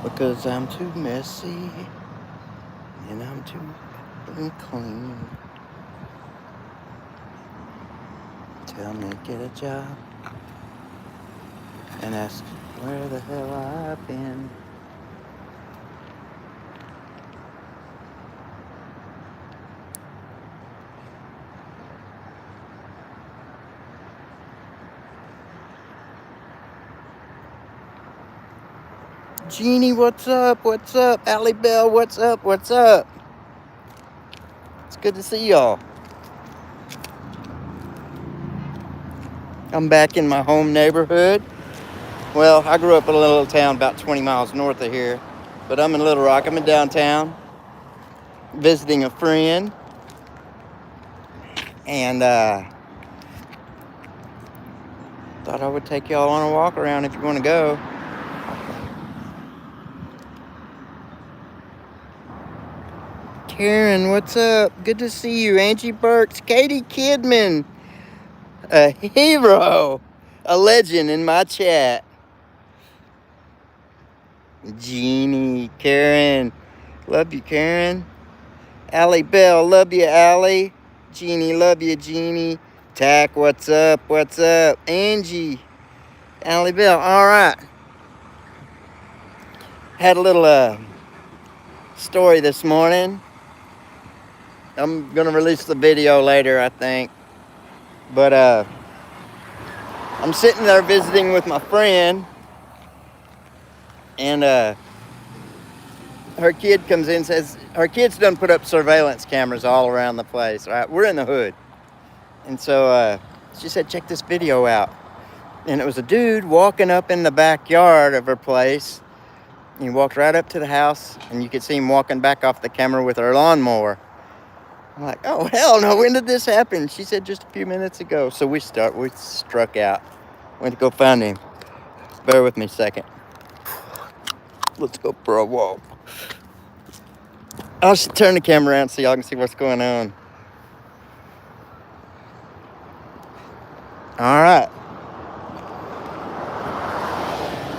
Because I'm too messy and I'm too unclean. Tell me to get a job and ask where the hell I've been. Jeannie, what's up? What's up? Allie Bell, what's up? What's up? It's good to see y'all. I'm back in my home neighborhood. Well, I grew up in a little town about 20 miles north of here, but I'm in Little Rock. I'm in downtown visiting a friend, and thought I would take y'all on a walk around if you want to go. Karen, what's up? Good to see you. Angie Burks, Katie Kidman, a hero, a legend in my chat. Jeannie, Karen, love you, Karen. Allie Bell, love you, Allie. Jeannie, love you, Jeannie. Tack, what's up? What's up? Angie, Allie Bell, all right. Had a little story this morning. I'm gonna release the video later, I think. But I'm sitting there visiting with my friend, and her kid comes in and says, her kid's done put up surveillance cameras all around the place, right? We're in the hood. And so she said, check this video out. And it was a dude walking up in the backyard of her place. He walked right up to the house, and you could see him walking back off the camera with her lawnmower. I'm like, oh, hell no, when did this happen? She said just a few minutes ago. So we struck out. Went to go find him. Bear with me a second. Let's go for a walk. I'll just turn the camera around so y'all can see what's going on. All right.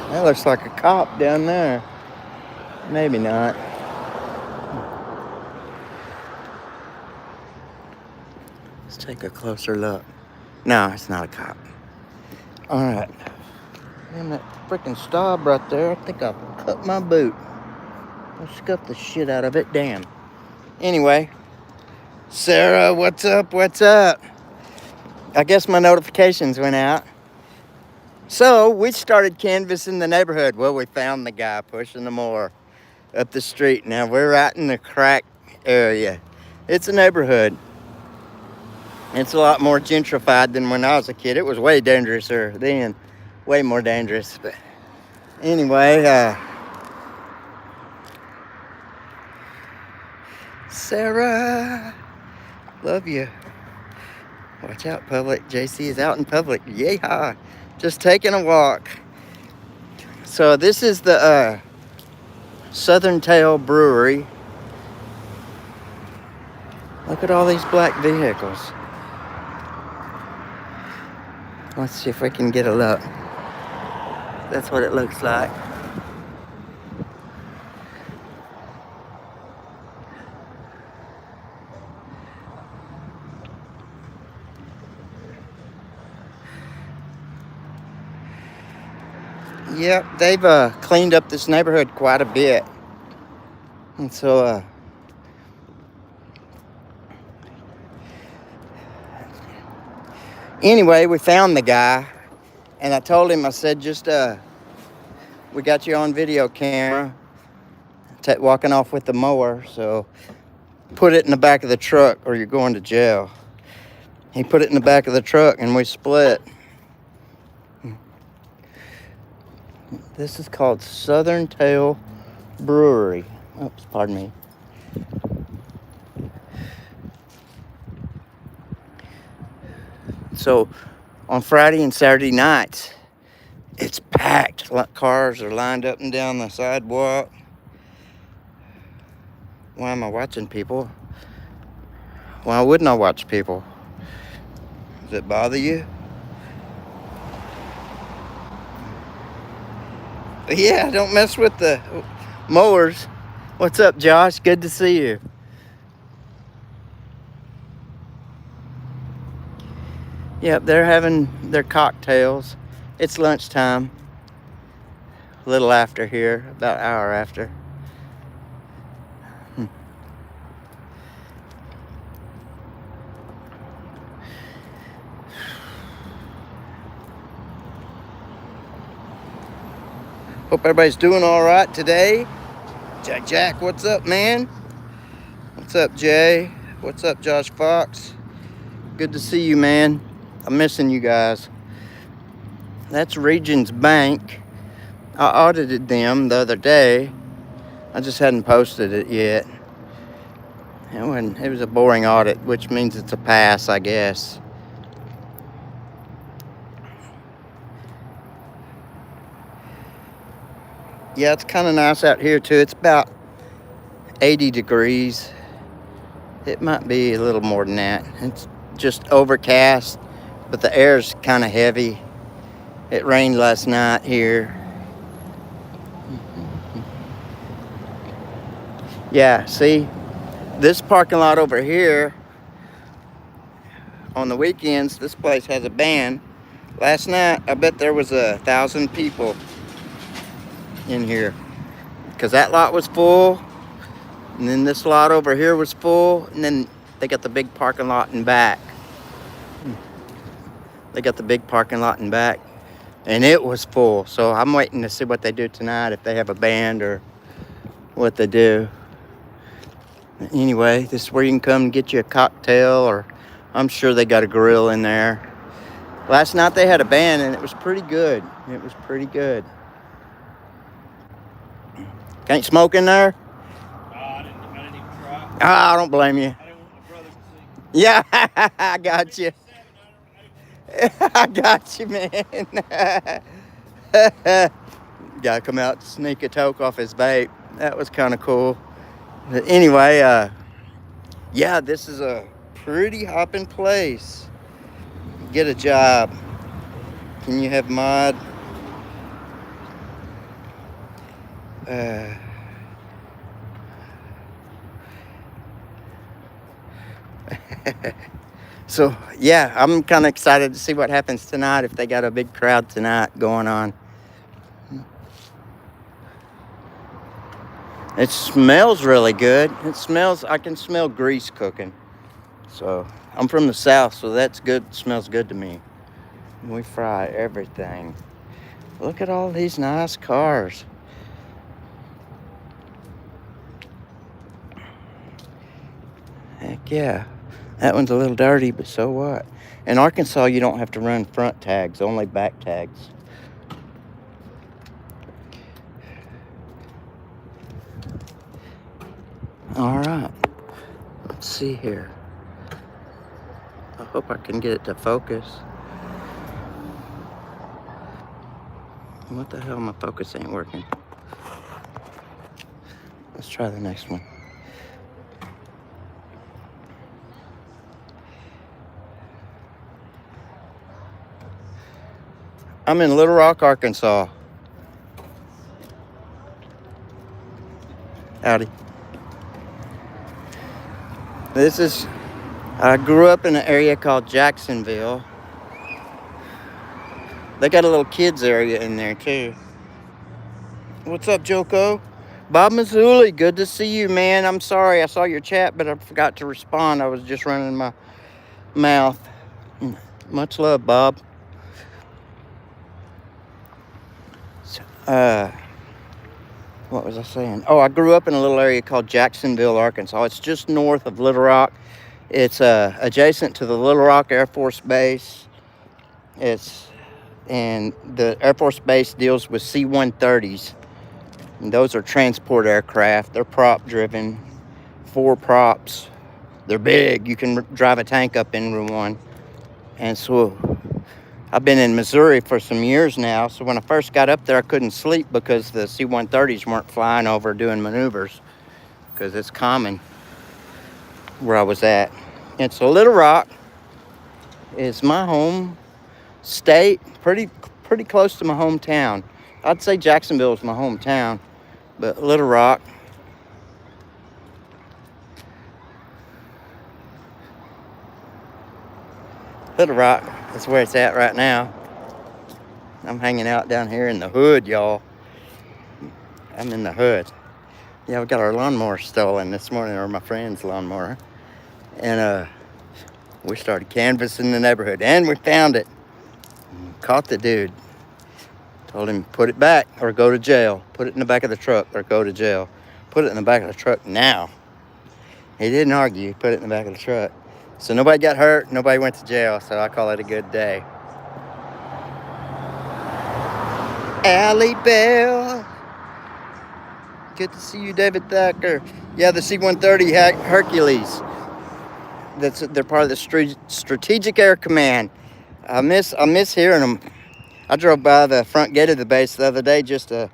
That looks like a cop down there. Maybe not. Let's take a closer look. No, it's not a cop. All right. Damn, that freaking stub right there. I think I cut my boot. I scuffed the shit out of it. Damn. Anyway. Sarah, what's up? What's up? I guess my notifications went out. So we started canvassing the neighborhood. Well, we found the guy pushing the mower up the street. Now we're right in the crack area. It's a neighborhood. It's a lot more gentrified than when I was a kid. It was way dangerouser then. Way more dangerous. But anyway, Sarah, love you. Watch out, public. JC is out in public. Yeehaw. Just taking a walk. So this is the Southern Tale Brewery. Look at all these black vehicles. Let's see if we can get a look. That's what it looks like. Yep, they've cleaned up this neighborhood quite a bit. And so anyway, we found the guy, and I told him, I said, just we got you on video camera walking off with the mower, so put it in the back of the truck or you're going to jail. He put it in the back of the truck and we split. This is called Southern Tale Brewery. Oops, pardon me. So on Friday and Saturday nights, it's packed. Cars are lined up and down the sidewalk. Why am I watching people? Why wouldn't I watch people? Does it bother you? Yeah, don't mess with the mowers. What's up, Josh? Good to see you. Yep, they're having their cocktails. It's lunchtime. A little after here, about an hour after. Hope everybody's doing all right today. Jack, what's up, man? What's up, Jay? What's up, Josh Fox? Good to see you, man. I'm missing you guys. That's Regions Bank. I audited them the other day. I just hadn't posted it yet. It was a boring audit, which means it's a pass, I guess. Yeah, it's kind of nice out here too. It's about 80 degrees. It might be a little more than that. It's just overcast, but the air's kind of heavy. It rained last night here. Yeah, see, this parking lot over here, on the weekends, this place has a band. Last night, I bet there was 1,000 people in here, because that lot was full, and then this lot over here was full, and then they got the big parking lot in back. They got the big parking lot in back, and it was full. So I'm waiting to see what they do tonight, if they have a band or what they do. Anyway, this is where you can come and get you a cocktail, or I'm sure they got a grill in there. Last night they had a band, and it was pretty good. It was pretty good. Can't smoke in there? I didn't even try. I don't blame you. I didn't want my brothers to see. Yeah, I got you. I got you, man. Gotta come out to sneak a toke off his vape. That was kind of cool. But anyway, yeah, this is a pretty hopping place. Get a job. Can you have mod? So, yeah, I'm kind of excited to see what happens tonight, if they got a big crowd tonight going on. It smells really good. I can smell grease cooking. So, I'm from the South, so that's good. It smells good to me. We fry everything. Look at all these nice cars. Heck yeah. That one's a little dirty, but so what? In Arkansas, you don't have to run front tags, only back tags. All right. Let's see here. I hope I can get it to focus. What the hell? My focus ain't working. Let's try the next one. I'm in Little Rock, Arkansas. Howdy. I grew up in an area called Jacksonville. They got a little kids area in there too. What's up, Joko? Bob Mazzulli, good to see you, man. I'm sorry, I saw your chat, but I forgot to respond. I was just running my mouth. Much love, Bob. What was I saying? Oh, I grew up in a little area called Jacksonville, Arkansas. It's just north of Little Rock. It's adjacent to the Little Rock Air Force Base. And the Air Force Base deals with C-130s. And those are transport aircraft. They're prop driven, 4 props. They're big. You can drive a tank up in one. And so I've been in Missouri for some years now. So when I first got up there, I couldn't sleep because the C-130s weren't flying over doing maneuvers, because it's common where I was at. It's a Little Rock. is my home state, pretty close to my hometown. I'd say Jacksonville is my hometown, but Little Rock. Little Rock is where it's at right now. I'm hanging out down here in the hood, y'all. I'm in the hood. Yeah, we got our lawnmower stolen this morning, or my friend's lawnmower. And we started canvassing the neighborhood, and we found it. Caught the dude. Told him, put it back or go to jail. Put it in the back of the truck or go to jail. Put it in the back of the truck now. He didn't argue. He put it in the back of the truck. So nobody got hurt. Nobody went to jail. So I call it a good day. Allie Bell. Good to see you, David Thacker. Yeah, the C-130 Hercules. They're part of the Strategic Air Command. I miss hearing them. I drove by the front gate of the base the other day just to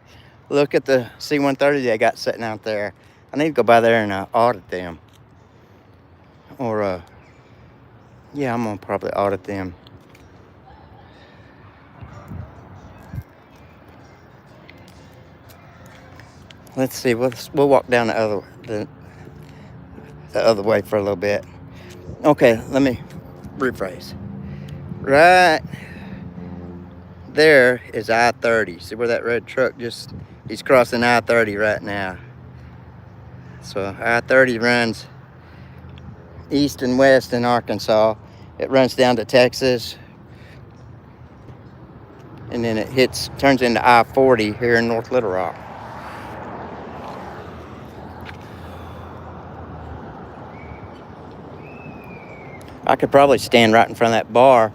look at the C-130 they got sitting out there. I need to go by there and audit them. Or, yeah, I'm going to probably audit them. Let's see. We'll walk down the other way for a little bit. Okay, let me rephrase. Right there is I-30. See where that red truck he's crossing I-30 right now. So I-30 runs east and west in Arkansas. It runs down to Texas. And then it turns into I-40 here in North Little Rock. I could probably stand right in front of that bar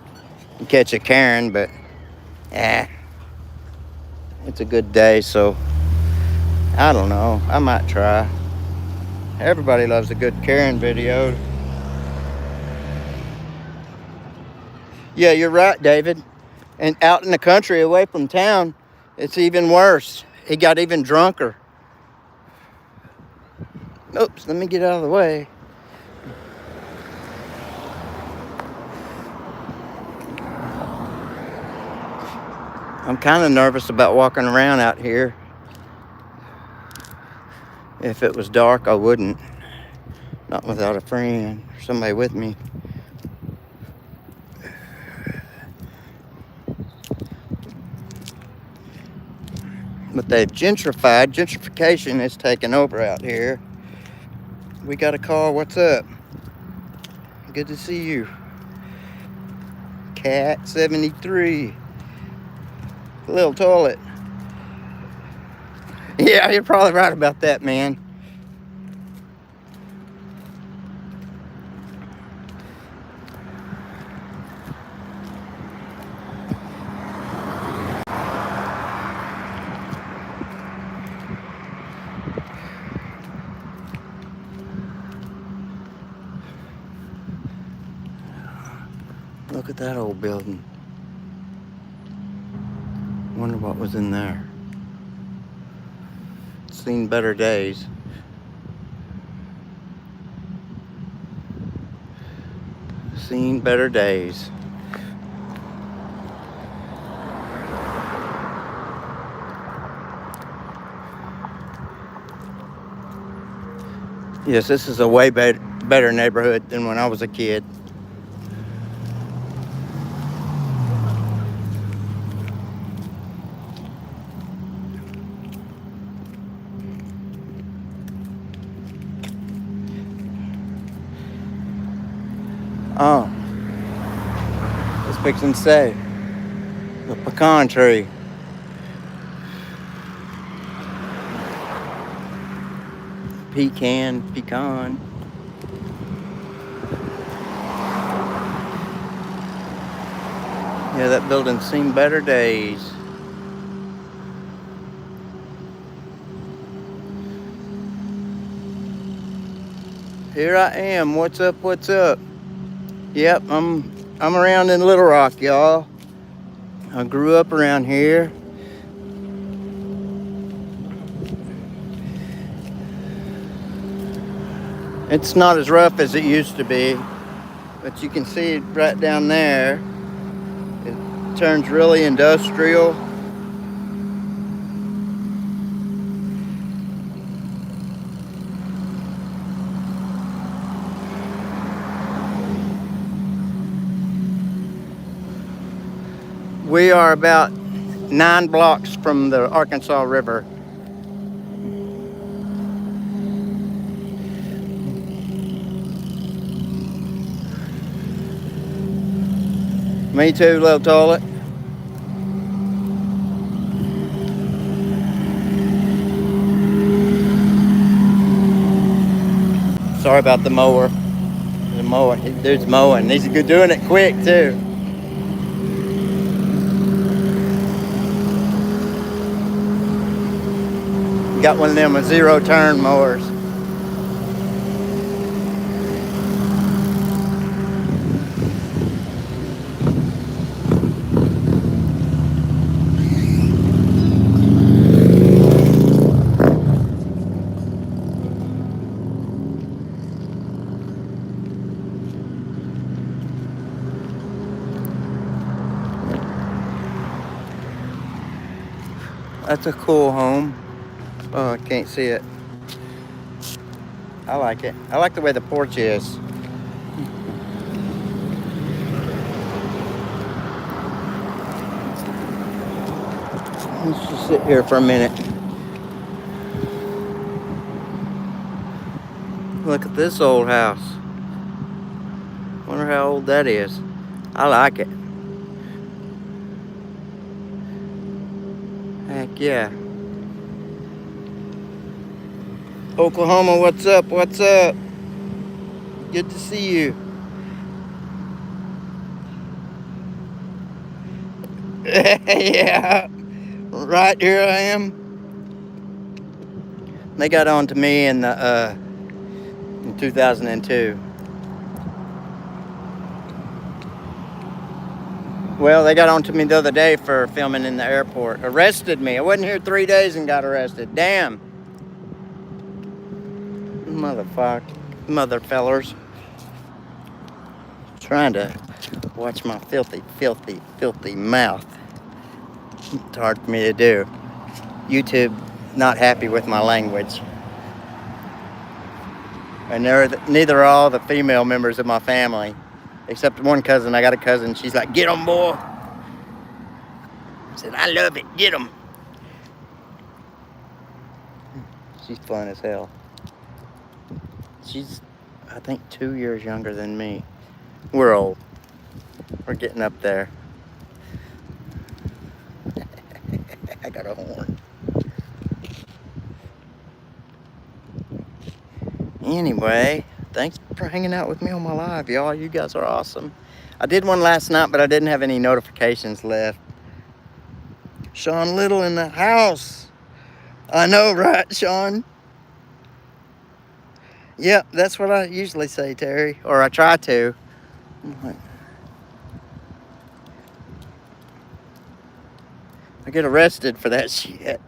and catch a Karen, but it's a good day, so I don't know. I might try. Everybody loves a good Karen video. Yeah, you're right, David. And out in the country, away from town, it's even worse. He got even drunker. Oops, let me get out of the way. I'm kind of nervous about walking around out here. If it was dark, I wouldn't. Not without a friend or somebody with me. But they've gentrified. Gentrification is taking over out here. We got a call. What's up? Good to see you. Cat 73. Little toilet. Yeah, you're probably right about that, man. Look at that old building. Wonder what was in there. Seen better days. Seen better days. Yes, this is a way better neighborhood than when I was a kid. Oh, I was fixing to say, the pecan tree. Pecan. Yeah, that building's seen better days. Here I am. What's up? Yep, I'm around in Little Rock, y'all. I grew up around here. It's not as rough as it used to be. But you can see right down there, it turns really industrial. We are about 9 blocks from the Arkansas River. Me too, little toilet. Sorry about the mower. The mower, dude's mowing. He's doing it quick too. Got one of them with 0-turn mowers. That's a cool home. Oh, I can't see it. I like it. I like the way the porch is. Let's just sit here for a minute. Look at this old house. Wonder how old that is. I like it. Heck yeah. Oklahoma, what's up? What's up? Good to see you. Yeah. Right here I am. They got on to me in 2002. Well, they got on to me the other day for filming in the airport. Arrested me. I wasn't here 3 days and got arrested. Damn. Mother fellers. Trying to watch my filthy mouth. It's hard for me to do. YouTube not happy with my language. And neither are all the female members of my family. Except one cousin. I got a cousin. She's like, "Get 'em, boy." I said, "I love it. Get 'em." She's fun as hell. She's, I think, 2 years younger than me. We're old. We're getting up there. I got a horn. Anyway, thanks for hanging out with me on my live, y'all. You guys are awesome. I did one last night, but I didn't have any notifications left. Sean Little in the house. I know, right, Sean? Yep, that's what I usually say, Terry. Or I try to. I get arrested for that shit.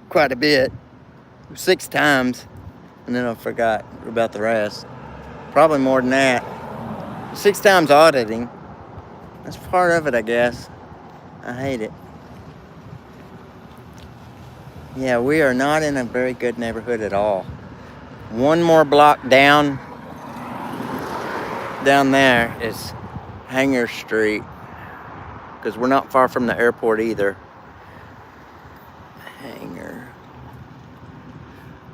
Quite a bit. 6 times. And then I forgot about the rest. Probably more than that. 6 times auditing. That's part of it, I guess. I hate it. Yeah, we are not in a very good neighborhood at all. One more block down there is Hanger Street. Because we're not far from the airport either. Hanger.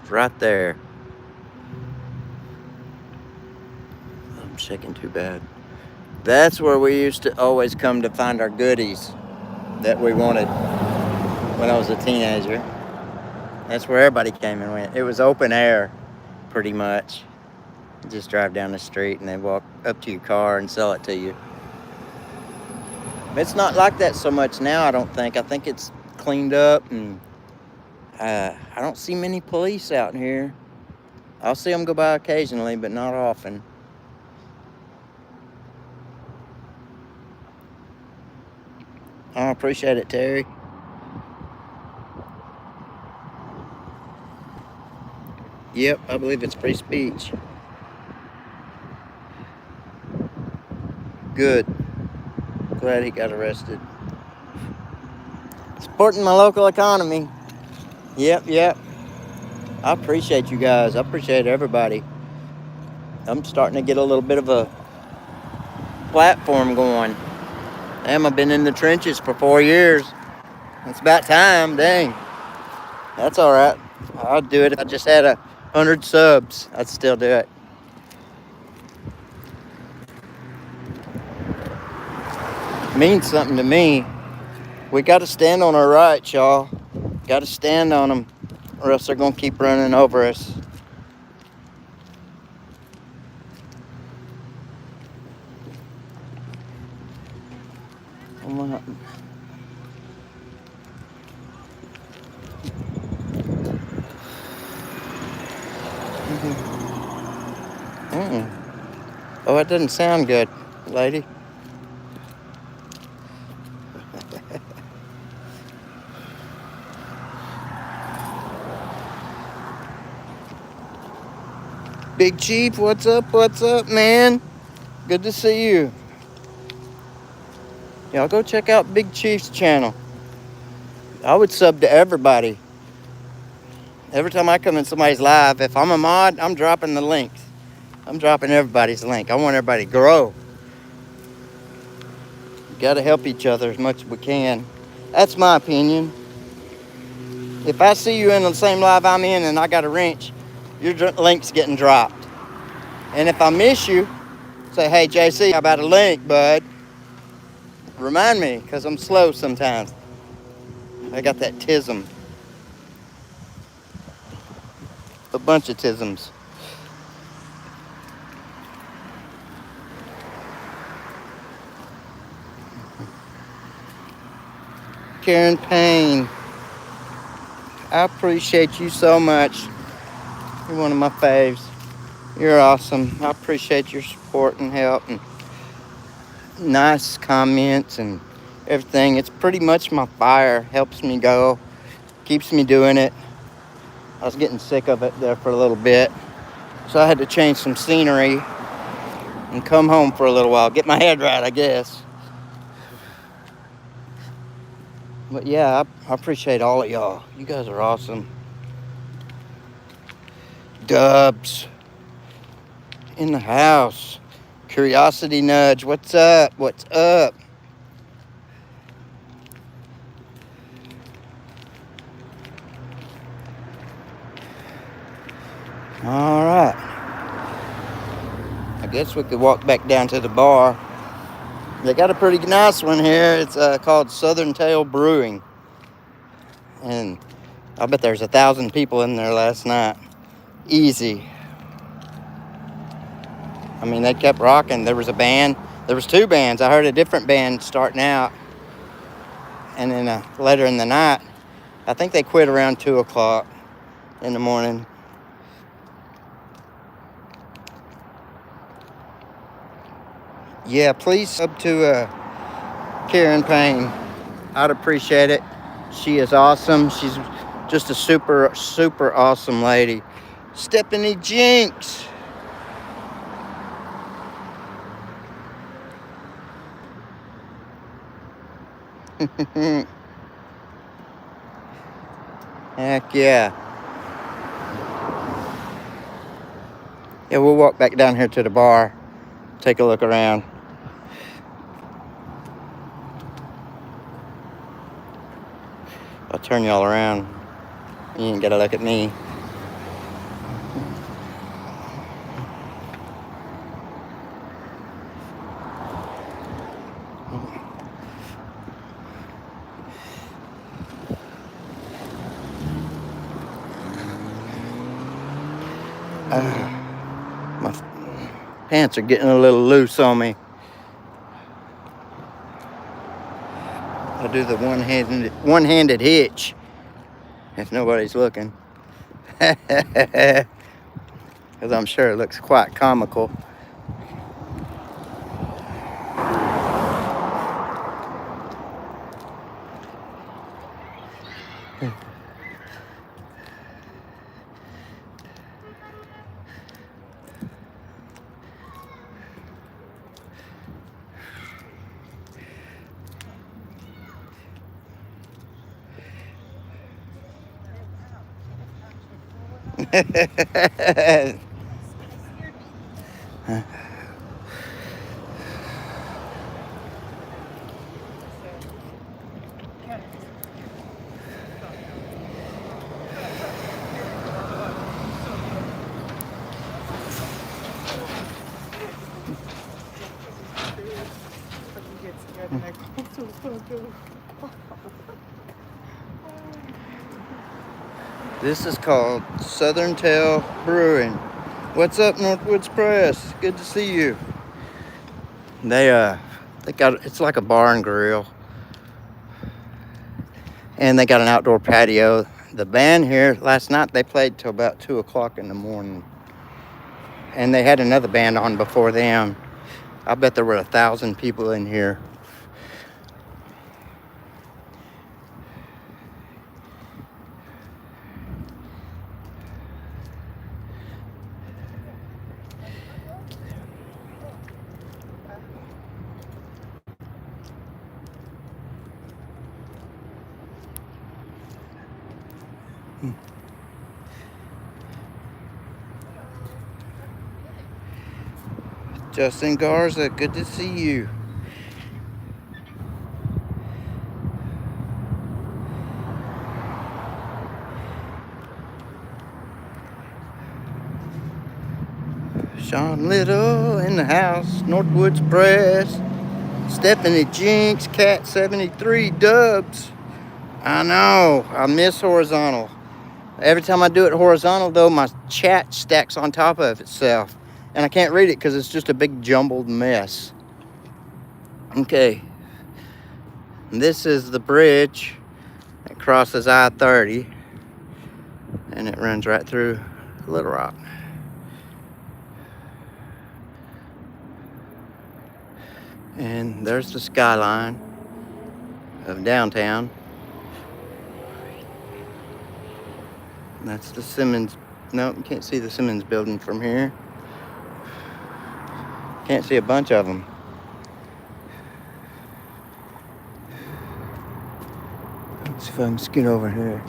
It's right there. I'm shaking too bad. That's where we used to always come to find our goodies that we wanted when I was a teenager. That's where everybody came and went. It was open air, pretty much. You just drive down the street and they walk up to your car and sell it to you. It's not like that so much now, I don't think. I think it's cleaned up, and I don't see many police out here. I'll see them go by occasionally, but not often. I appreciate it, Terry. Yep, I believe it's free speech. Good. Glad he got arrested. Supporting my local economy. Yep. I appreciate you guys. I appreciate everybody. I'm starting to get a little bit of a platform going. Damn, I've been in the trenches for 4 years. It's about time. Dang. That's all right. I'll do it. If I just had 100 subs, I'd still do it. It means something to me. We got to stand on our rights, y'all. Got to stand on them, or else they're going to keep running over us. Oh, it doesn't sound good, lady. Big Chief, what's up? What's up, man? Good to see you. Y'all go check out Big Chief's channel. I would sub to everybody. Every time I come in somebody's live, if I'm a mod, I'm dropping the links. I'm dropping everybody's link. I want everybody to grow. You gotta help each other as much as we can. That's my opinion. If I see you in the same live I'm in and I got a wrench, your link's getting dropped. And if I miss you, say, hey, JC, how about a link, bud? Remind me, because I'm slow sometimes. I got that tism. A bunch of tisms. Karen Payne, I appreciate you so much. You're one of my faves. You're awesome. I appreciate your support and help and nice comments and everything. It's pretty much my fire. Helps me go. Keeps me doing it. I was getting sick of it there for a little bit. So I had to change some scenery and come home for a little while. Get my head right, I guess. But yeah, I appreciate all of y'all. You guys are awesome. Dubs in the house. Curiosity Nudge, what's up? What's up? All right. I guess we could walk back down to the bar. They got a pretty nice one here. It's called Southern Tale Brewing. And I bet there's 1,000 people in there last night. Easy. I mean, they kept rocking. There was a band. There was 2 bands. I heard a different band starting out. And then later in the night, I think they quit around 2 o'clock in the morning. Yeah, please sub to Karen Payne. I'd appreciate it. She is awesome. She's just a super, super awesome lady. Stephanie Jinx. Heck yeah. Yeah, we'll walk back down here to the bar. Take a look around. I'll turn y'all around. You ain't gotta look at me. My pants are getting a little loose on me. I'll do the one-handed hitch if nobody's looking. Because I'm sure it looks quite comical. This is called Southern Tale Brewing. What's up, Northwoods Press? Good to see you. They got, it's like a bar and grill. And they got an outdoor patio. The band here last night, they played till about 2 o'clock in the morning. And they had another band on before them. I bet there were 1,000 people in here. Justin Garza, good to see you. Sean Little in the house, Northwoods Press. Stephanie Jinx, Cat 73 Dubs. I know, I miss horizontal. Every time I do it horizontal though, my chat stacks on top of itself. And I can't read it because it's just a big jumbled mess. Okay. This is the bridge that crosses I-30. And it runs right through Little Rock. And there's the skyline of downtown. That's the Simmons. No, you can't see the Simmons building from here. Can't see a bunch of them. Let's see if I can scoot over here.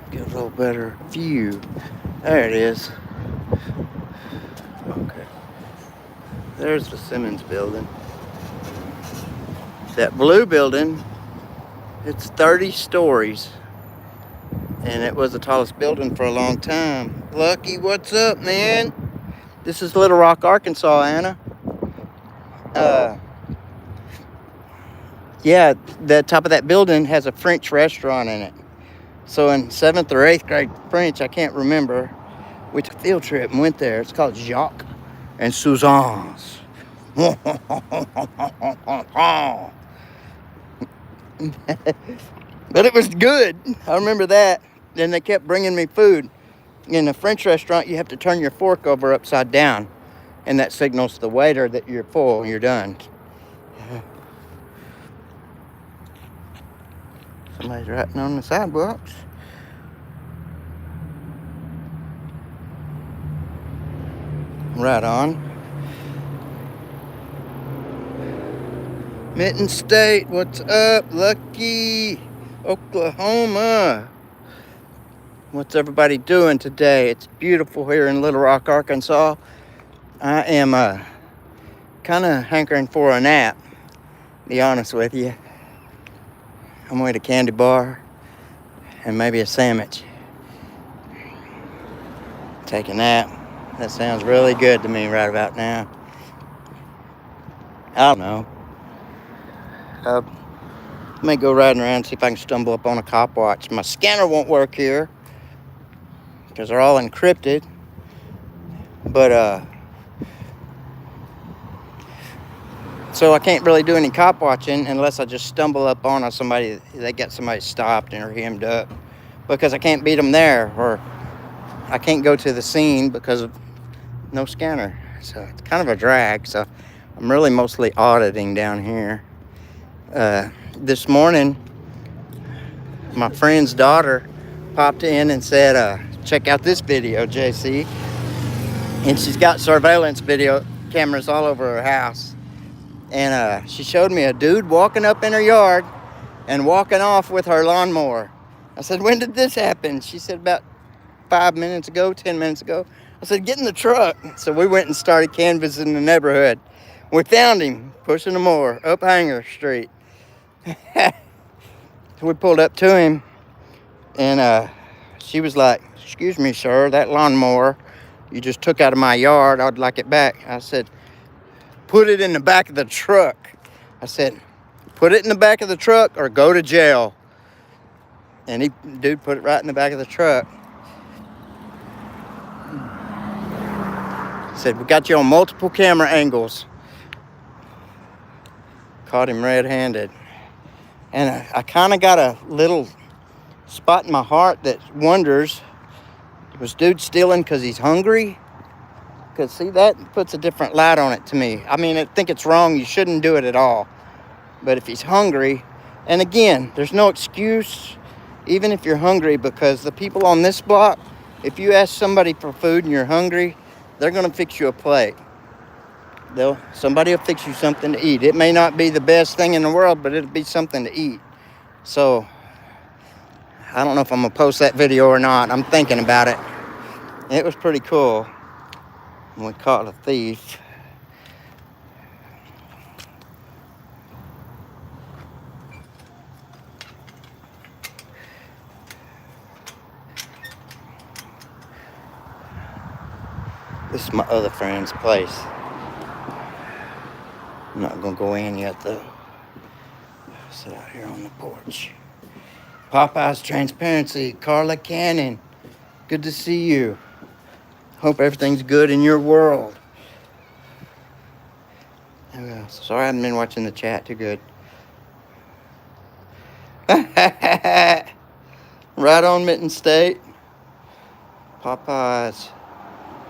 Get a little better view. There it is. Okay. There's the Simmons building. That blue building, it's 30 stories. And it was the tallest building for a long time. Lucky, what's up, man? This is Little Rock, Arkansas, Anna. Yeah, the top of that building has a French restaurant in it. So in 7th or 8th grade French, I can't remember, we took a field trip and went there. It's called Jacques and Suzanne's. But it was good. I remember that. Then they kept bringing me food. In a French restaurant, you have to turn your fork over upside down. And that signals to the waiter that you're full and you're done. Somebody's writing on the sidewalks. Right on. Mitten State, what's up? Lucky, Oklahoma. What's everybody doing today? It's beautiful here in Little Rock, Arkansas. I am kind of hankering for a nap, to be honest with you. I'm with a candy bar and maybe a sandwich. Take a nap. That sounds really good to me right about now. I don't know. I may go riding around and see if I can stumble up on a cop watch. My scanner won't work here because they're all encrypted. But so I can't really do any cop watching unless I just stumble up on somebody. They got somebody stopped and are hemmed up, because I can't beat them there, or I can't go to the scene because of no scanner. So it's kind of a drag. So I'm really mostly auditing down here. This morning, my friend's daughter popped in and said, check out this video, JC. And she's got surveillance video cameras all over her house. And she showed me a dude walking up in her yard and walking off with her lawnmower. I said, when did this happen? She said, about 5 minutes ago, 10 minutes ago. I said, get in the truck. So we went and started canvassing the neighborhood. We found him pushing a mower up Hanger Street. So we pulled up to him, and she was like, excuse me, sir, that lawnmower you just took out of my yard, I'd like it back. I said, put it in the back of the truck. I said, put it in the back of the truck or go to jail. And dude put it right in the back of the truck. He said, we got you on multiple camera angles. Caught him red-handed. And I kind of got a little spot in my heart that wonders, was dude stealing because he's hungry? Because, see, that puts a different light on it to me. I mean, I think it's wrong. You shouldn't do it at all. But if he's hungry, and again, there's no excuse, even if you're hungry, because the people on this block, if you ask somebody for food and you're hungry, they're going to fix you a plate. Somebody will fix you something to eat. It may not be the best thing in the world, but it'll be something to eat. So, I don't know if I'm going to post that video or not. I'm thinking about it. It was pretty cool. We caught a thief. This is my other friend's place. I'm not going to go in yet, though. Sit out here on the porch. Popeye's Transparency, Carla Cannon. Good to see you. Hope everything's good in your world. Sorry I haven't been watching the chat too good. Right on, Mitten State. Popeyes.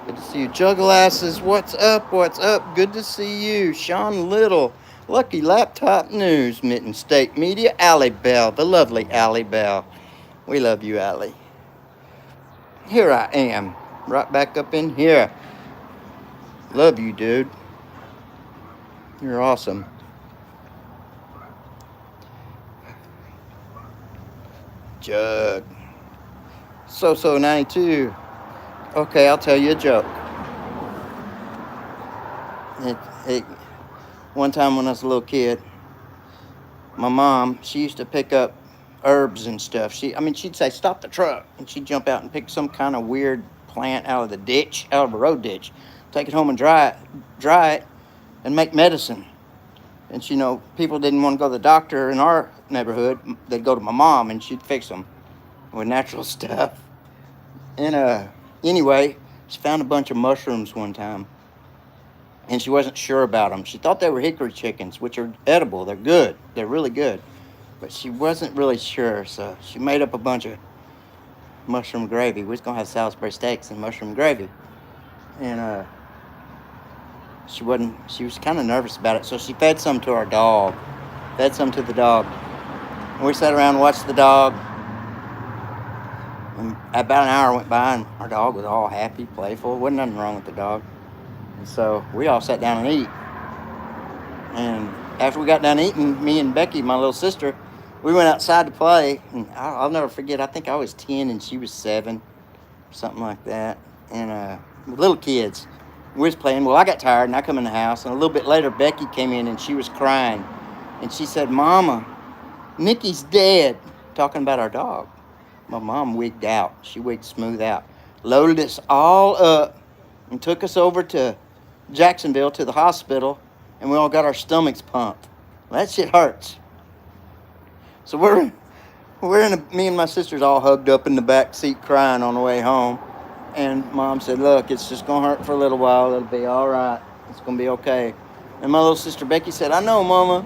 Good to see you. Jugglasses, what's up? What's up? Good to see you. Sean Little. Lucky Laptop News. Mitten State Media. Allie Bell. The lovely Allie Bell. We love you, Allie. Here I am. Right back up in here. Love you, dude. You're awesome. Jug. So 92. Okay, I'll tell you a joke. One time when I was a little kid, my mom, she used to pick up herbs and stuff. She'd say, stop the truck. And she'd jump out and pick some kind of weird plant out of the ditch, out of a road ditch. Take it home and dry it, and make medicine. And people didn't want to go to the doctor in our neighborhood. They'd go to my mom, and she'd fix them with natural stuff. And anyway, she found a bunch of mushrooms one time, and she wasn't sure about them. She thought they were hickory chickens, which are edible. They're good. They're really good. But she wasn't really sure, so she made up a bunch of mushroom gravy. We was going to have Salisbury steaks and mushroom gravy. And she was kind of nervous about it, so she fed some to our dog. Fed some to the dog. And we sat around and watched the dog. And about an hour went by, and our dog was all happy, playful. Wasn't nothing wrong with the dog. And so we all sat down and eat. And after we got done eating, me and Becky, my little sister, we went outside to play. And I'll never forget, I think I was 10 and she was 7, something like that. And little kids, we was playing. Well, I got tired and I come in the house. And a little bit later, Becky came in and she was crying. And she said, Mama, Nikki's dead. Talking about our dog. My mom wigged out. She wigged smooth out. Loaded us all up and took us over to Jacksonville to the hospital, and we all got our stomachs pumped. Well, that shit hurts. So me and my sisters all hugged up in the back seat crying on the way home. And Mom said, look, it's just going to hurt for a little while. It'll be all right. It's going to be okay. And my little sister Becky said, I know, Mama,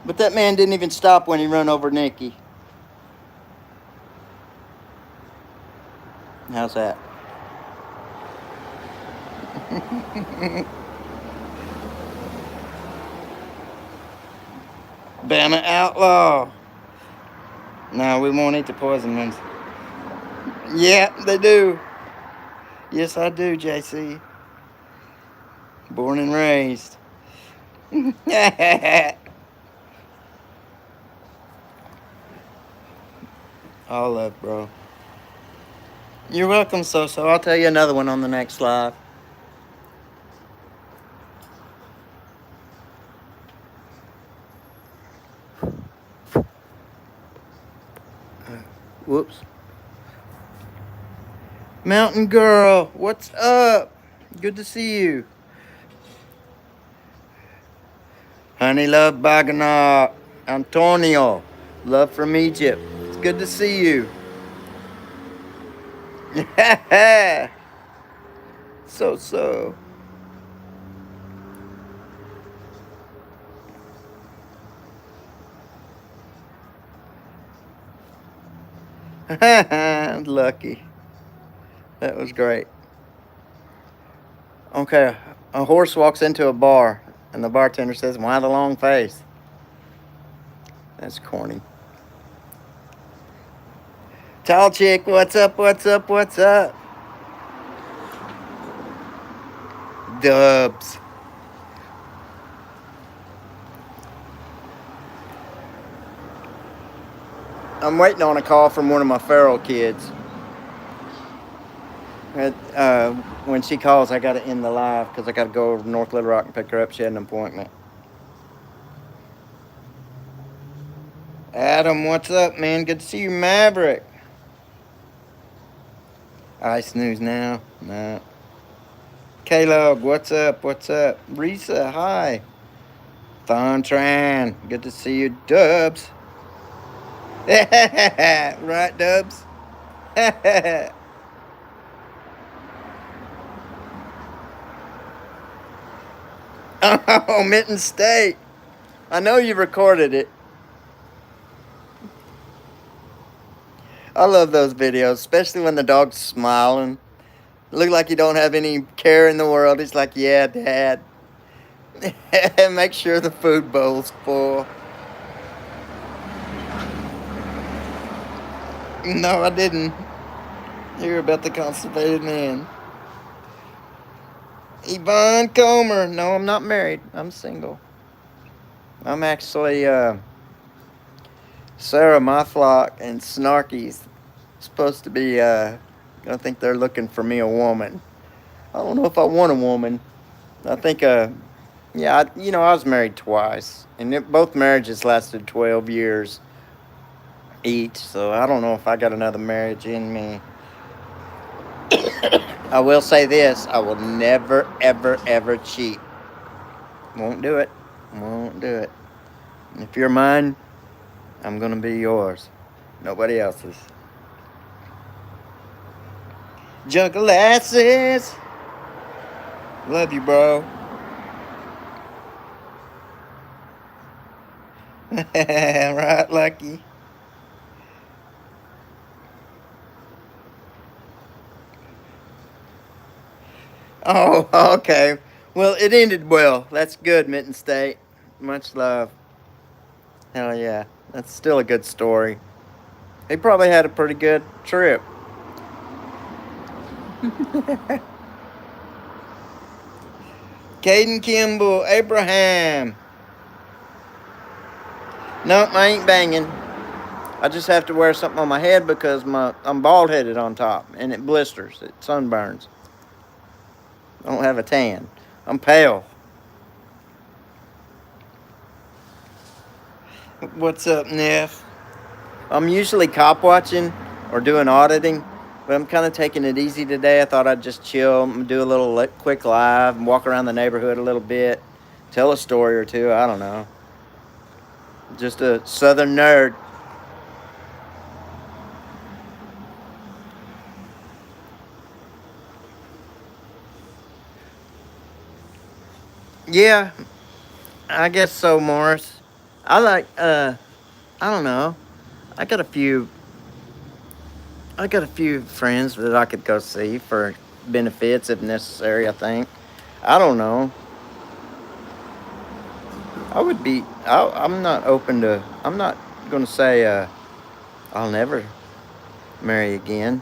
but that man didn't even stop when he run over Nikki. How's that? Bama Outlaw. No, we won't eat the poison ones. Yeah, they do. Yes, I do, JC. Born and raised. All love, bro. You're welcome, So. I'll tell you another one on the next live. Whoops. Mountain Girl, what's up? Good to see you. Honey Love Bagana. Antonio. Love from Egypt. It's good to see you. So. Lucky. That was great. Okay, a horse walks into a bar, and the bartender says, "Why the long face?" That's corny. Tall chick, what's up? Dubs. I'm waiting on a call from one of my feral kids. When she calls, I got to end the live because I got to go over to North Little Rock and pick her up. She had an appointment. Adam, what's up, man? Good to see you, Maverick. I snooze now. No. Caleb, what's up? Risa, hi. Thontran, good to see you, Dubs. Right, Dubs? Oh, Mitten State. I know you recorded it. I love those videos, especially when the dog's smiling. Look like you don't have any care in the world. He's like, yeah, Dad. Make sure the food bowl's full. No, I didn't. You're about the constipated man. Yvonne Comer. No, I'm not married. I'm single. I'm actually Sarah Mothlock and Snarky's supposed to be I think they're looking for me a woman. I don't know if I want a woman. I think yeah, I was married twice, and both marriages lasted 12 years each, so I don't know if I got another marriage in me. I will say this, I will never, ever cheat. Won't do it. If you're mine, I'm going to be yours. Nobody else's. Jugglasses. Love you, bro. Right, Lucky? Oh, okay. Well, it ended well. That's good, Mitten State. Much love. Hell yeah. That's still a good story. He probably had a pretty good trip. Caden Kimball, Abraham. Nope, I ain't banging. I just have to wear something on my head because I'm bald headed on top and it blisters. It sunburns. I don't have a tan. I'm pale. What's up, Neff? I'm usually cop watching or doing auditing, but I'm kind of taking it easy today. I thought I'd just chill, do a little quick live, and walk around the neighborhood a little bit, tell a story or two. I don't know. Just a southern nerd. Yeah, I guess so, Morris. I don't know. I got a few friends that I could go see for benefits if necessary, I think. I don't know. I'm not open to, I'm not going to say I'll never marry again.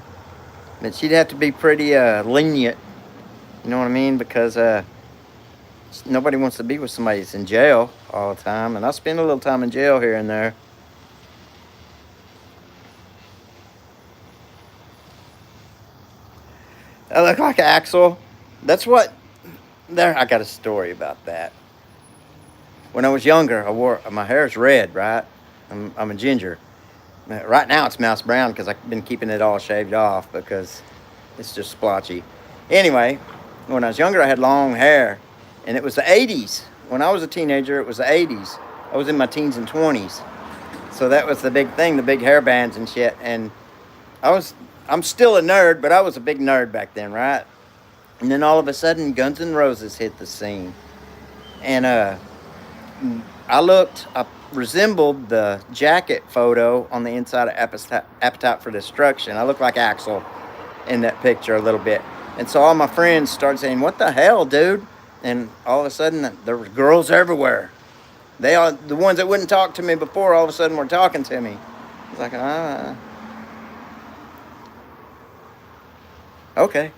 But she'd have to be pretty lenient. You know what I mean? Because Nobody wants to be with somebody that's in jail all the time, and I spend a little time in jail here and there. I look like Axel. That's what. There, I got a story about that. When I was younger, I wore my hair's red, right? I'm a ginger. Right now it's mouse brown because I've been keeping it all shaved off because it's just splotchy. Anyway, when I was younger, I had long hair, and it was the 80s. When I was a teenager, it was the 80s. I was in my teens and 20s. So that was the big thing, the big hair bands and shit. And I'm still a nerd, but I was a big nerd back then, right? And then all of a sudden, Guns N' Roses hit the scene. And I resembled the jacket photo on the inside of Appetite for Destruction. I looked like Axel in that picture a little bit. And so all my friends started saying, "What the hell, dude?" And all of a sudden, there were girls everywhere. The ones that wouldn't talk to me before, all of a sudden were talking to me. It's like, okay.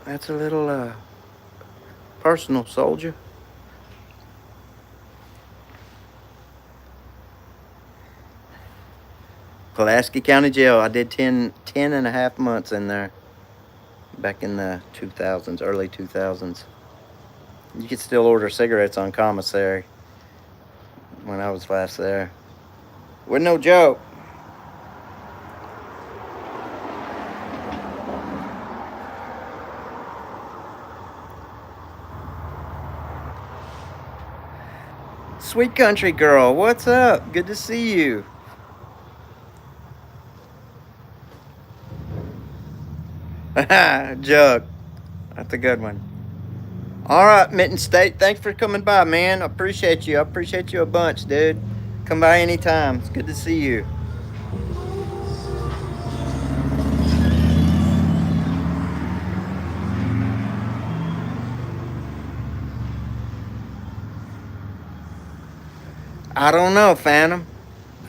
That's a little personal, soldier. Pulaski County Jail. I did 10 and a half months in there back in the 2000s, early 2000s. You could still order cigarettes on commissary when I was last there. Wasn't no joke. Sweet country girl, what's up? Good to see you. Jug. That's a good one. All right, Mitten State, thanks for coming by, man. I appreciate you. I appreciate you a bunch, dude. Come by anytime. It's good to see you. I don't know, Phantom.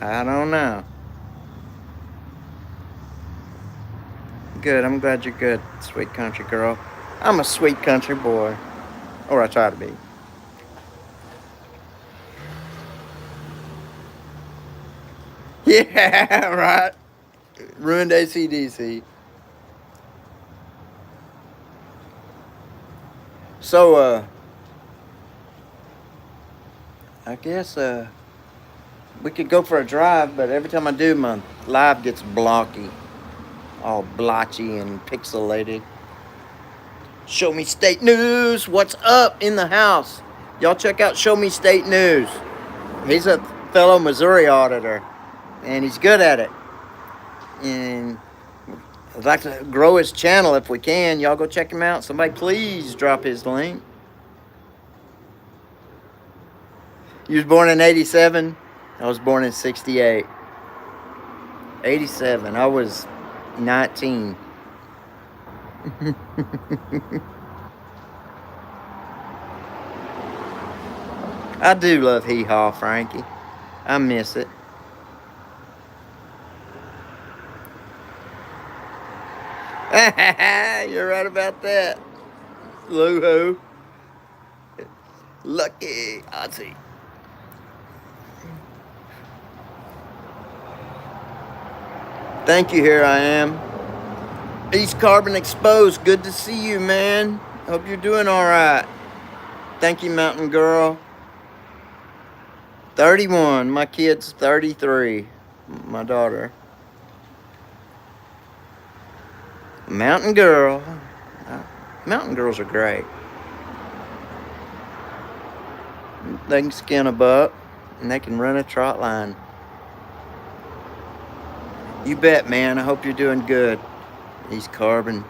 I don't know. Good. I'm glad you're good, sweet country girl. I'm a sweet country boy. Or I try to be. Yeah, right. Ruined AC/DC. So, I guess, we could go for a drive, but every time I do, my live gets blocky. All blotchy and pixelated. Show Me State News. What's up in the house? Y'all check out Show Me State News. He's a fellow Missouri auditor, and he's good at it. And I'd like to grow his channel if we can. Y'all go check him out. Somebody please drop his link. You was born in 87. I was born in 68. 87. I was 19. I do love Hee Haw, Frankie. I miss it. You're right about that. Lou-hoo. Lucky Ozzy. Thank you, here I am. East Carbon Exposed, good to see you, man. Hope you're doing all right. Thank you, Mountain Girl. 31, my kid's 33, my daughter. Mountain Girl. Mountain Girls are great. They can skin a buck, and they can run a trot line. You bet, man. I hope you're doing good. East Carbon.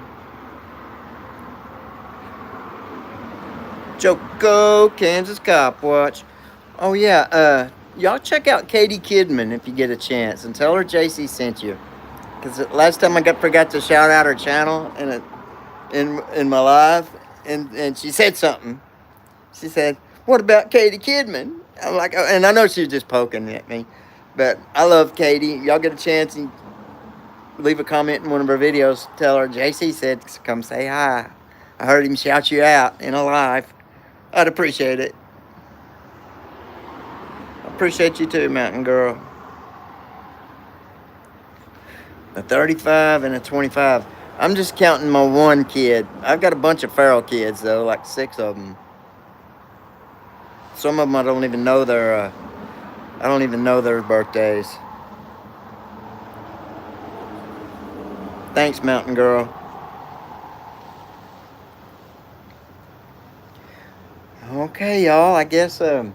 Joko, Kansas Cop Watch. Oh, yeah. Y'all check out Katie Kidman if you get a chance, and tell her JC sent you. Because last time I forgot to shout out her channel in my live, and she said something. She said, "What about Katie Kidman?" I'm like, oh, and I know she was just poking at me, but I love Katie. Y'all get a chance and leave a comment in one of our videos. Tell her JC said come say hi. I heard him shout you out in a live. I'd appreciate it. I appreciate you too, Mountain Girl. A 35 and a 25. I'm just counting my one kid. I've got a bunch of feral kids though, like 6 of them. Some of them I don't even know their birthdays. Thanks, Mountain Girl. Okay, y'all. I guess about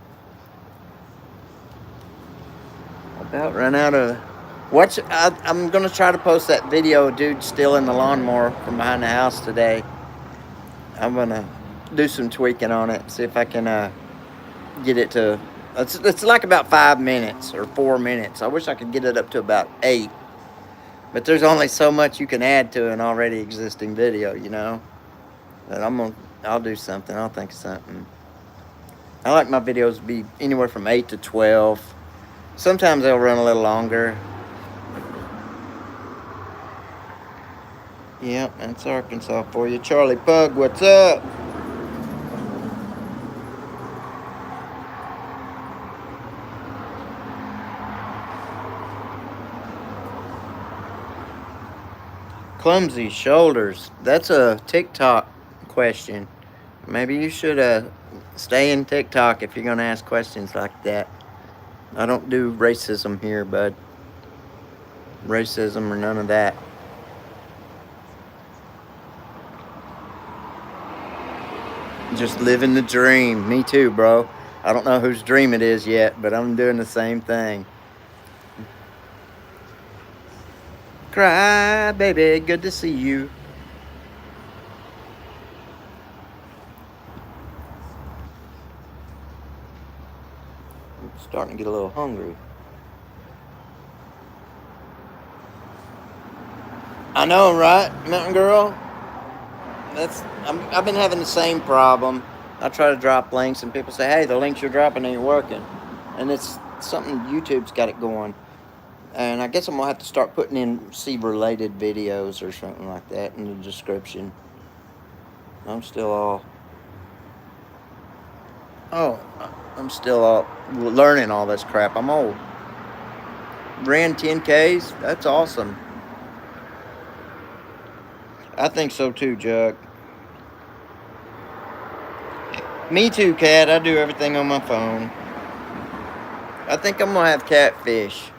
run out of. I'm gonna try to post that video, dude, still in the lawnmower from behind the house today. I'm gonna do some tweaking on it, see if I can get it to. It's like about 5 minutes or 4 minutes. I wish I could get it up to about 8. But there's only so much you can add to an already existing video, you know. But I'll do something. I'll think of something. I like my videos to be anywhere from 8 to 12. Sometimes they'll run a little longer. Yep, that's Arkansas for you. Charlie Pug, what's up? Clumsy shoulders. That's a TikTok question. Maybe you should stay in TikTok if you're going to ask questions like that. I don't do racism here, bud. Racism or none of that. Just living the dream. Me too, bro. I don't know whose dream it is yet, but I'm doing the same thing. Cry, baby. Good to see you. I'm starting to get a little hungry. I know, right, Mountain Girl? I've been having the same problem. I try to drop links and people say, hey, the links you're dropping ain't working. And it's something YouTube's got it going. And I guess I'm going to have to start putting in sea-related videos or something like that in the description. I'm still all learning all this crap. I'm old. Ran 10Ks. That's awesome. I think so too, Jug. Me too, Cat. I do everything on my phone. I think I'm going to have catfish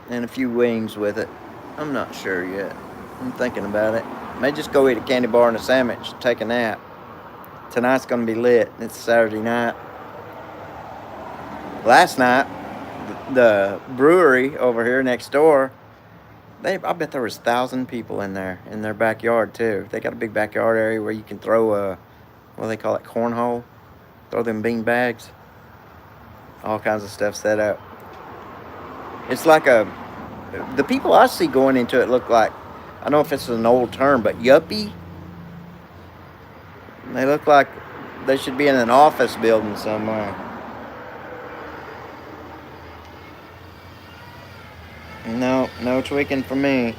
and a few wings with it. I'm not sure yet. I'm thinking about it. May just go eat a candy bar and a sandwich, take a nap. Tonight's going to be lit. It's Saturday night. Last night, the brewery over here next door, I bet there was 1,000 people in there, in their backyard too. They got a big backyard area where you can throw what do they call it, cornhole? Throw them bean bags. All kinds of stuff set up. It's like the people I see going into it look like, I don't know if it's an old term, but yuppie. They look like they should be in an office building somewhere. No tweaking for me.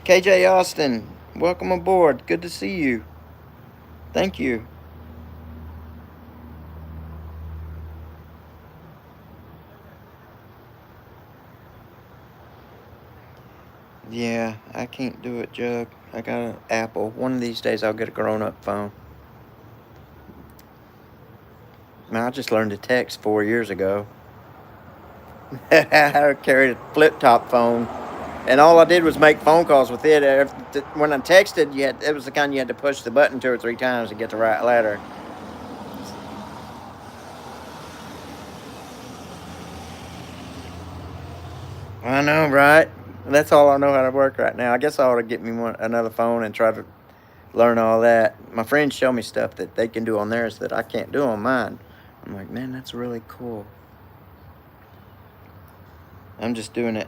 KJ Austin, welcome aboard. Good to see you. Thank you. Yeah, I can't do it, Jug. I got an Apple. One of these days I'll get a grown-up phone. Man, I just learned to text 4 years ago. I carried a flip-top phone, and all I did was make phone calls with it. When I texted, it was the kind you had to push the button 2 or 3 times to get the right letter. I know, right? That's all I know how to work right now. I guess I ought to get me another phone and try to learn all that. My friends show me stuff that they can do on theirs that I can't do on mine. I'm like, man, that's really cool. I'm just doing it.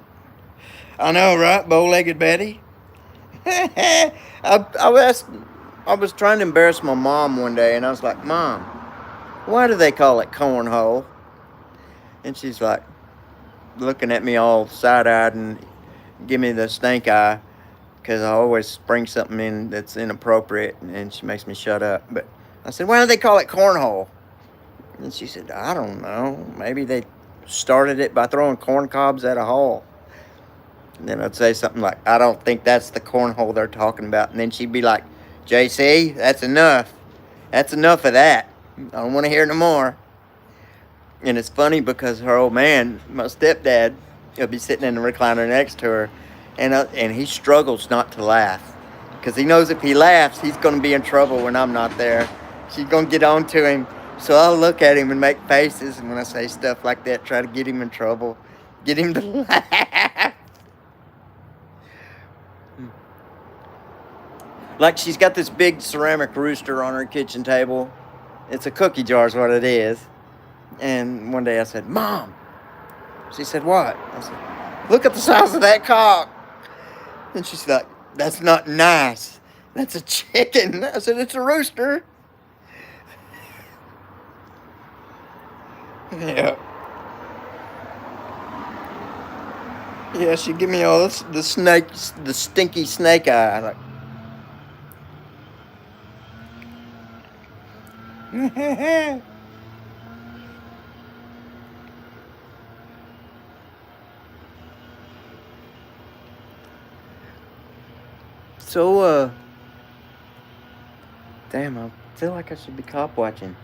I know, right? Bow-legged Betty. I was trying to embarrass my mom one day, and I was like, Mom, why do they call it cornhole? And she's like, looking at me all side-eyed and give me the stink eye. because I always bring something in that's inappropriate, and she makes me shut up. But I said, why do they call it cornhole? And she said, I don't know. Maybe they started it by throwing corn cobs at a hole. And then I'd say something like, I don't think that's the cornhole they're talking about. And then she'd be like, JC, that's enough. That's enough of that. I don't want to hear no more. And it's funny because her old man, my stepdad, he'll be sitting in the recliner next to her, and he struggles not to laugh because he knows if he laughs, he's going to be in trouble when I'm not there. She's going to get on to him. So I'll look at him and make faces, and when I say stuff like that, try to get him in trouble, get him to laugh. Like she's got this big ceramic rooster on her kitchen table. It's a cookie jar is what it is. And one day I said, Mom. She said, what? I said, look at the size of that cock. And she's like, that's not nice. That's a chicken. I said, it's a rooster. Yeah. Yeah, she give me all this, the stinky snake eye. Like, so, damn, I feel like I should be cop watching.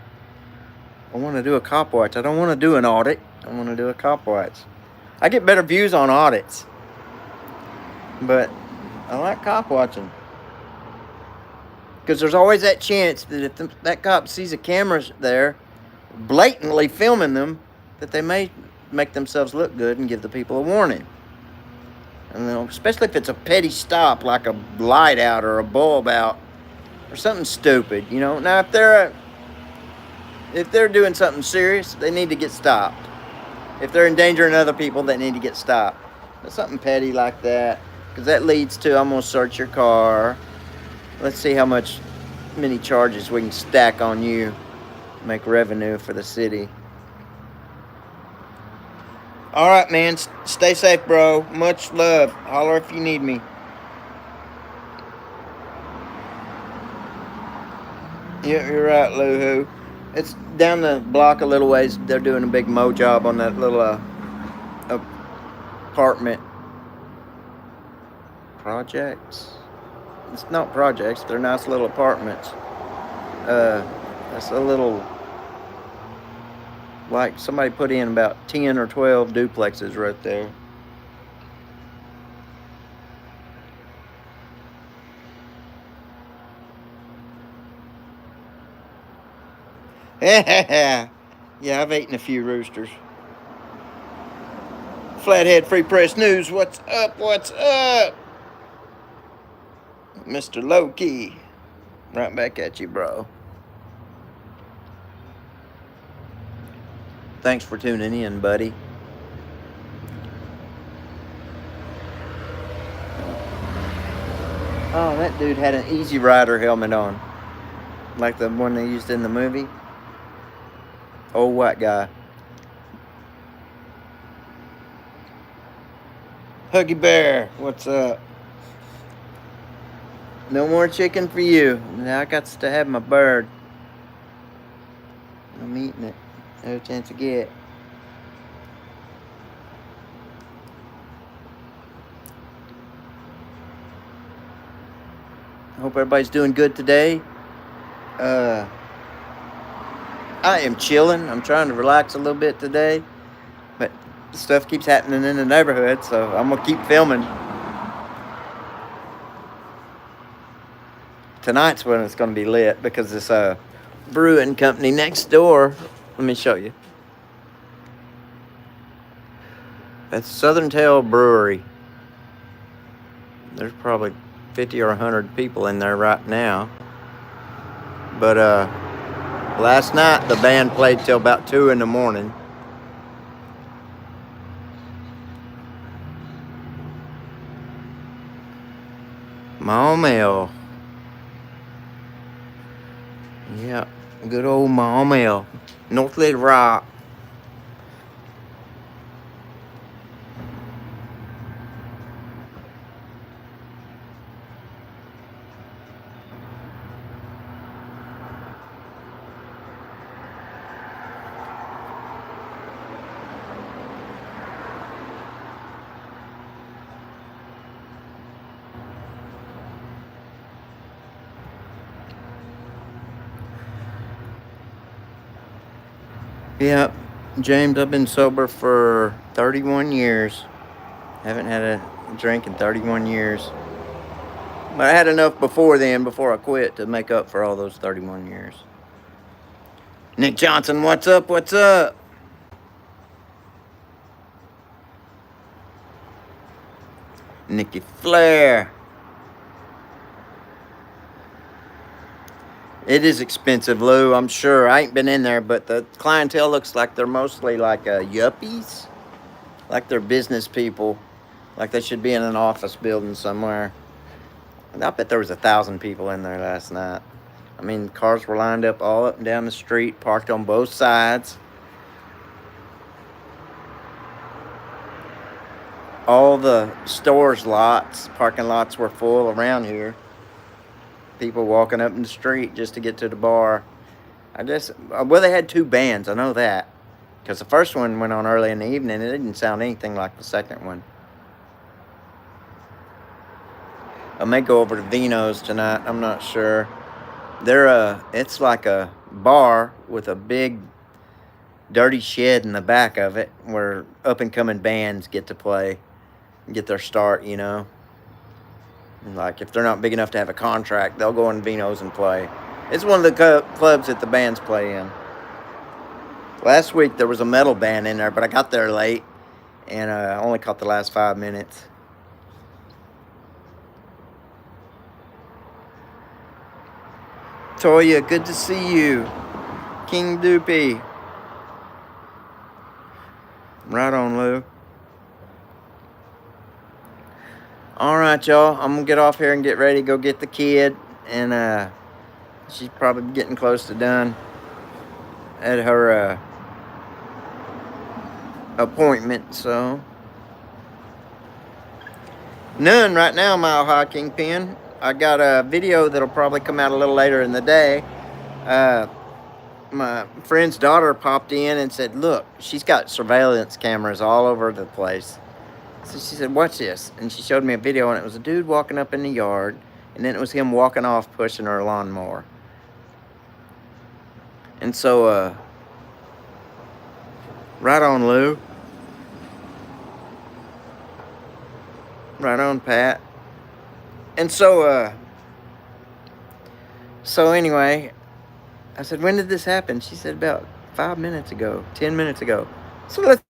I want to do a cop watch. I don't want to do an audit. I want to do a cop watch. I get better views on audits. But I like cop watching. Because there's always that chance that if that cop sees a camera there, blatantly filming them, that they may make themselves look good and give the people a warning. And then, especially if it's a petty stop, like a light out or a bulb out, or something stupid, you know. Now, if they're doing something serious, they need to get stopped. If they're endangering other people, they need to get stopped. But something petty like that, because that leads to, I'm going to search your car. Let's see how many charges we can stack on you. Make revenue for the city. All right, man. Stay safe, bro. Much love. Holler if you need me. Yeah, you're right, Lou-Hoo. It's down the block a little ways. They're doing a big mow job on that little apartment projects. It's not projects. They're nice little apartments. That's a little, like somebody put in about 10 or 12 duplexes right there. Yeah, I've eaten a few roosters. Flathead Free Press News, what's up? What's up? Mr. Low-Key. Right back at you, bro. Thanks for tuning in, buddy. Oh, that dude had an Easy Rider helmet on. Like the one they used in the movie. Old white guy. Huggy Bear, what's up? No more chicken for you. Now I got to have my bird. I'm eating it. No chance to get. I hope everybody's doing good today. I am chilling. I'm trying to relax a little bit today. But stuff keeps happening in the neighborhood, so I'm going to keep filming. Tonight's when it's going to be lit because this brewing company next door. Let me show you. That's Southern Tail Brewery. There's probably 50 or 100 people in there right now. But last night the band played till about 2 in the morning. Maumelle. Yeah, good old Maumelle. North Little Rock. Yep. James, I've been sober for 31 years. Haven't had a drink in 31 years. But I had enough before then, before I quit, to make up for all those 31 years. Nick Johnson, what's up? What's up? Nikki Flair. It is expensive, Lou, I'm sure. I ain't been in there, but the clientele looks like they're mostly like yuppies. Like they're business people. Like they should be in an office building somewhere. I bet there was 1,000 people in there last night. I mean, cars were lined up all up and down the street, parked on both sides. All the stores lots, parking lots were full around here. People walking up in the street just to get to the bar. I guess, well, they had 2 bands, I know that. Because the first one went on early in the evening. It didn't sound anything like the second one. I may go over to Vino's tonight. I'm not sure. It's like a bar with a big dirty shed in the back of it where up-and-coming bands get to play and get their start, you know. Like, if they're not big enough to have a contract, they'll go in Vino's and play. It's one of the clubs that the bands play in. Last week, there was a metal band in there, but I got there late, and I only caught the last 5 minutes. Toya, good to see you. King Doopy. Right on, Lou. All right, y'all. I'm going to get off here and get ready to go get the kid. And she's probably getting close to done at her appointment. So, none right now, Mile High Kingpin. I got a video that'll probably come out a little later in the day. My friend's daughter popped in and said, look, she's got surveillance cameras all over the place. So she said, watch this. And she showed me a video, and it was a dude walking up in the yard, and then it was him walking off pushing her lawnmower. And so, right on, Lou. Right on, Pat. And so anyway, I said, when did this happen? She said, about 5 minutes ago, 10 minutes ago. So let's